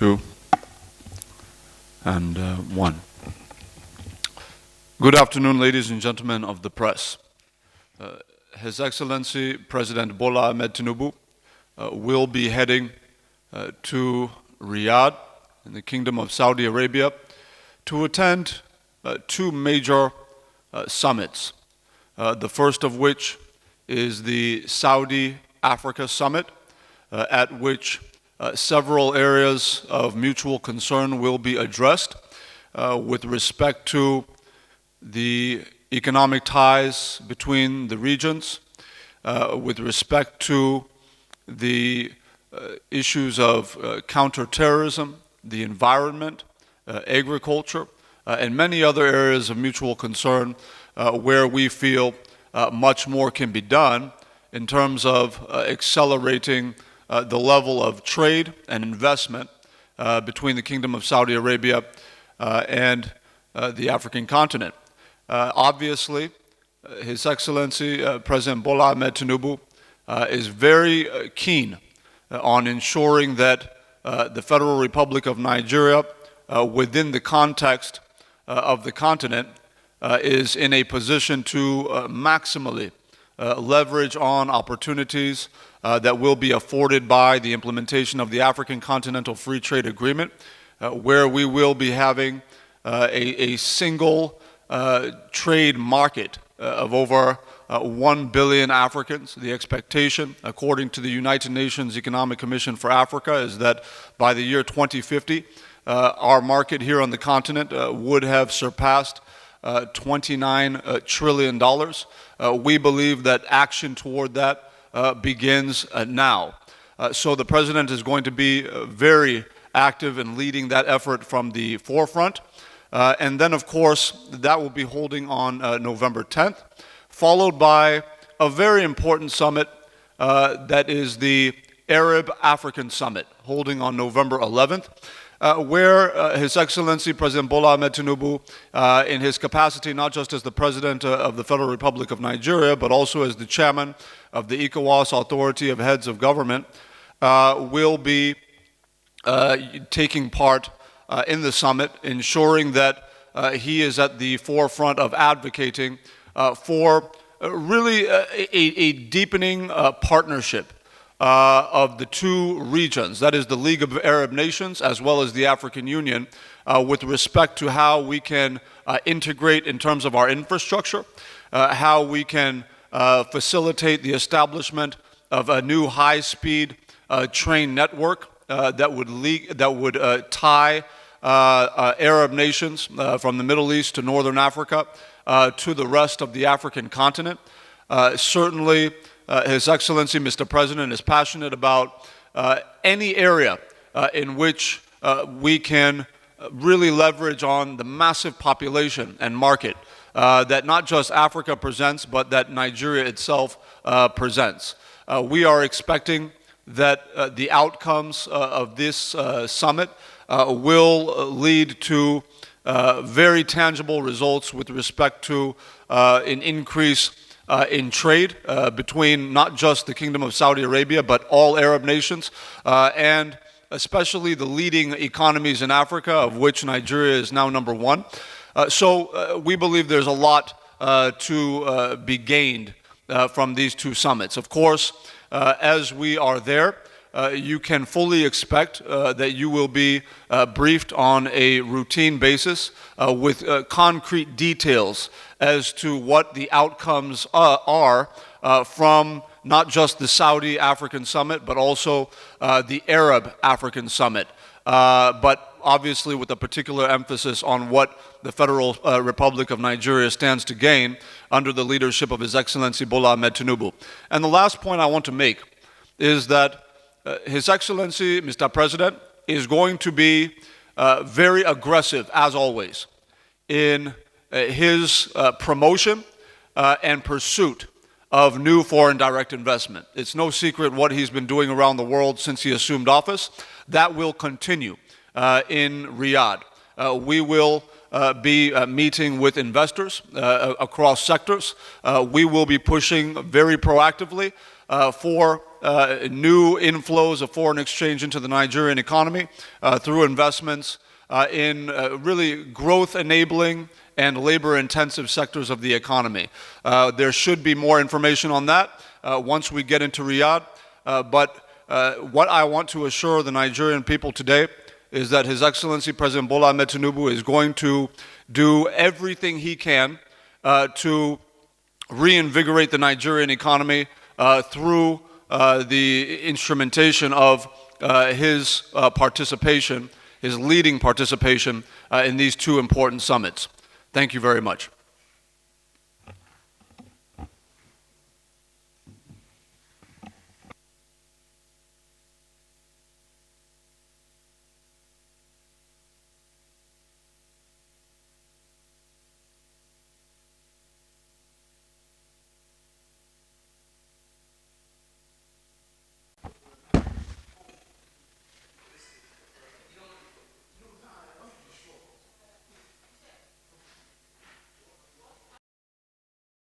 2, and 1. Good afternoon, ladies and gentlemen of the press. His Excellency President Bola Tinubu will be heading to Riyadh in the Kingdom of Saudi Arabia to attend two major summits. The first of which is the Saudi-Africa Summit, at which several areas of mutual concern will be addressed with respect to the economic ties between the regions, with respect to the issues of counterterrorism, the environment, agriculture, and many other areas of mutual concern where we feel much more can be done in terms of accelerating the level of trade and investment between the Kingdom of Saudi Arabia and the African continent. Obviously, His Excellency President Bola Tinubu is very keen on ensuring that the Federal Republic of Nigeria, within the context of the continent, is in a position to maximally leverage on opportunities that will be afforded by the implementation of the African Continental Free Trade Agreement, where we will be having a single trade market of over 1 billion Africans. The expectation, according to the United Nations Economic Commission for Africa, is that by the year 2050, our market here on the continent would have surpassed $29 trillion. We believe that action toward that begins now. So the President is going to be very active in leading that effort from the forefront. And then, of course, that will be holding on November 10th, followed by a very important summit that is the Arab-African Summit, holding on November 11th, where His Excellency President Bola Tinubu, in his capacity not just as the President of the Federal Republic of Nigeria, but also as the Chairman of the ECOWAS Authority of Heads of Government, will be taking part in the summit, ensuring that he is at the forefront of advocating for really a deepening partnership of the two regions, that is the League of Arab Nations as well as the African Union, with respect to how we can integrate in terms of our infrastructure, how we can facilitate the establishment of a new high-speed train network that would tie Arab nations from the Middle East to Northern Africa to the rest of the African continent. Certainly, His Excellency, Mr. President, is passionate about any area in which we can really leverage on the massive population and market that not just Africa presents, but that Nigeria itself presents. We are expecting that the outcomes of this summit will lead to very tangible results with respect to an increase in trade between not just the Kingdom of Saudi Arabia, but all Arab nations, and especially the leading economies in Africa, of which Nigeria is now number one. So we believe there's a lot to be gained from these two summits. Of course, as we are there, you can fully expect that you will be briefed on a routine basis with concrete details as to what the outcomes are from not just the Saudi African Summit, but also the Arab African Summit, but obviously with a particular emphasis on what the Federal Republic of Nigeria stands to gain under the leadership of His Excellency Bola Tinubu. And the last point I want to make is that His Excellency, Mr. President, is going to be very aggressive, as always, in his promotion and pursuit of new foreign direct investment. It's no secret what he's been doing around the world since he assumed office. That will continue in Riyadh. We will be meeting with investors across sectors. We will be pushing very proactively for new inflows of foreign exchange into the Nigerian economy through investments in really growth-enabling and labor-intensive sectors of the economy. There should be more information on that once we get into Riyadh. But what I want to assure the Nigerian people today is that His Excellency President Bola Tinubu is going to do everything he can to reinvigorate the Nigerian economy through the instrumentation of his participation, his leading participation in these two important summits. Thank you very much.